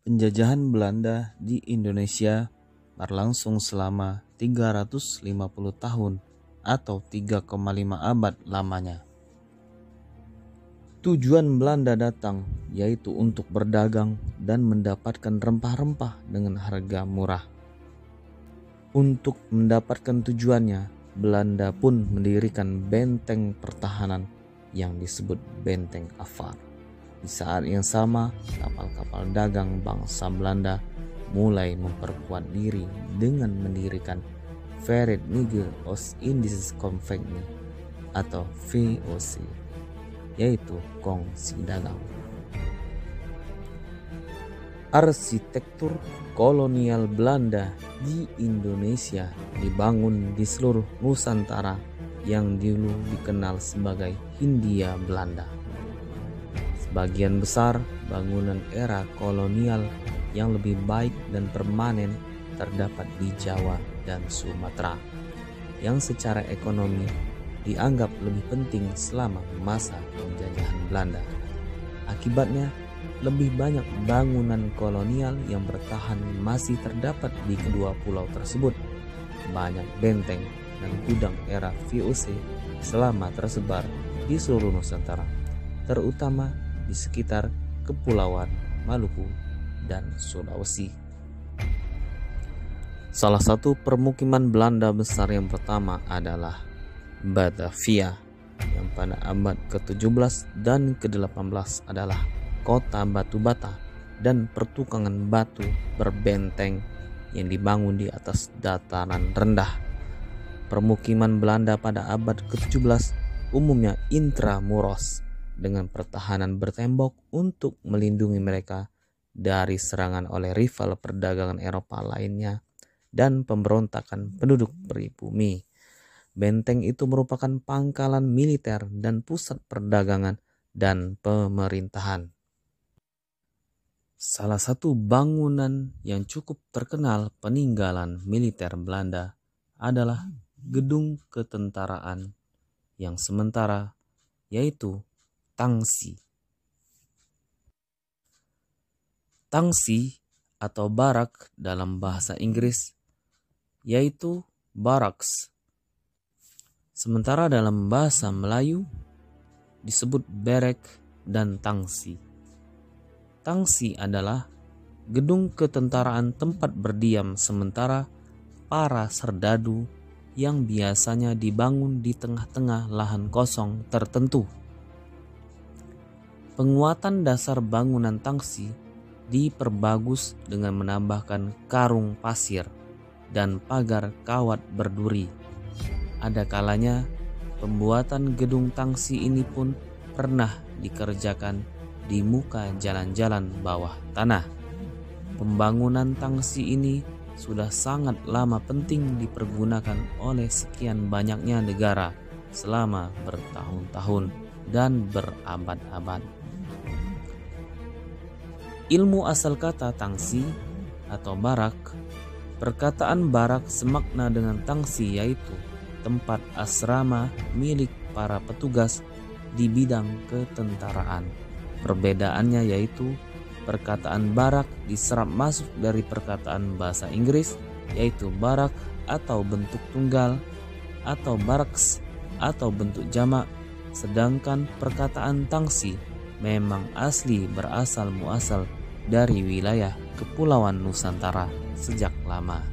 Penjajahan Belanda di Indonesia berlangsung selama 350 tahun atau 3,5 abad lamanya. Tujuan Belanda datang yaitu untuk berdagang dan mendapatkan rempah-rempah dengan harga murah. Untuk mendapatkan tujuannya, Belanda pun mendirikan benteng pertahanan yang disebut Benteng Afar. Di saat yang sama, kapal-kapal dagang bangsa Belanda mulai memperkuat diri dengan mendirikan Verenigde Oost-Indische Compagnie atau VOC, yaitu kongsi dagang. Arsitektur kolonial Belanda di Indonesia dibangun di seluruh Nusantara yang dulu dikenal sebagai Hindia Belanda. Sebagian besar bangunan era kolonial yang lebih baik dan permanen terdapat di Jawa dan Sumatera, yang secara ekonomi dianggap lebih penting selama masa penjajahan Belanda. Akibatnya, lebih banyak bangunan kolonial yang bertahan masih terdapat di kedua pulau tersebut. Banyak benteng dan gudang era VOC selama tersebar di seluruh Nusantara, terutama di sekitar Kepulauan Maluku dan Sulawesi. Salah satu permukiman Belanda besar yang pertama adalah Batavia, yang pada abad ke-17 dan ke-18 adalah kota batu bata dan pertukangan batu berbenteng yang dibangun di atas dataran rendah. Permukiman Belanda pada abad ke-17 umumnya intramuros dengan pertahanan bertembok untuk melindungi mereka dari serangan oleh rival perdagangan Eropa lainnya dan pemberontakan penduduk pribumi. Benteng itu merupakan pangkalan militer dan pusat perdagangan dan pemerintahan. Salah satu bangunan yang cukup terkenal peninggalan militer Belanda adalah Gedung Ketentaraan yang sementara, yaitu Tangsi. Tangsi atau barak dalam bahasa Inggris yaitu barracks. Sementara dalam bahasa Melayu disebut berek dan tangsi. Tangsi adalah gedung ketentaraan tempat berdiam sementara para serdadu yang biasanya dibangun di tengah-tengah lahan kosong tertentu. Penguatan dasar bangunan tangsi diperbagus dengan menambahkan karung pasir dan pagar kawat berduri. Ada kalanya pembuatan gedung tangsi ini pun pernah dikerjakan di muka jalan-jalan bawah tanah. Pembangunan tangsi ini sudah sangat lama penting dipergunakan oleh sekian banyaknya negara selama bertahun-tahun dan berabad-abad. Ilmu asal kata tangsi atau barak. Perkataan barak semakna dengan tangsi, yaitu tempat asrama milik para petugas di bidang ketentaraan. Perbedaannya yaitu perkataan barak diserap masuk dari perkataan bahasa Inggris, yaitu barak atau bentuk tunggal atau barracks atau bentuk jamak, sedangkan perkataan tangsi memang asli berasal muasal dari wilayah Kepulauan Nusantara sejak lama.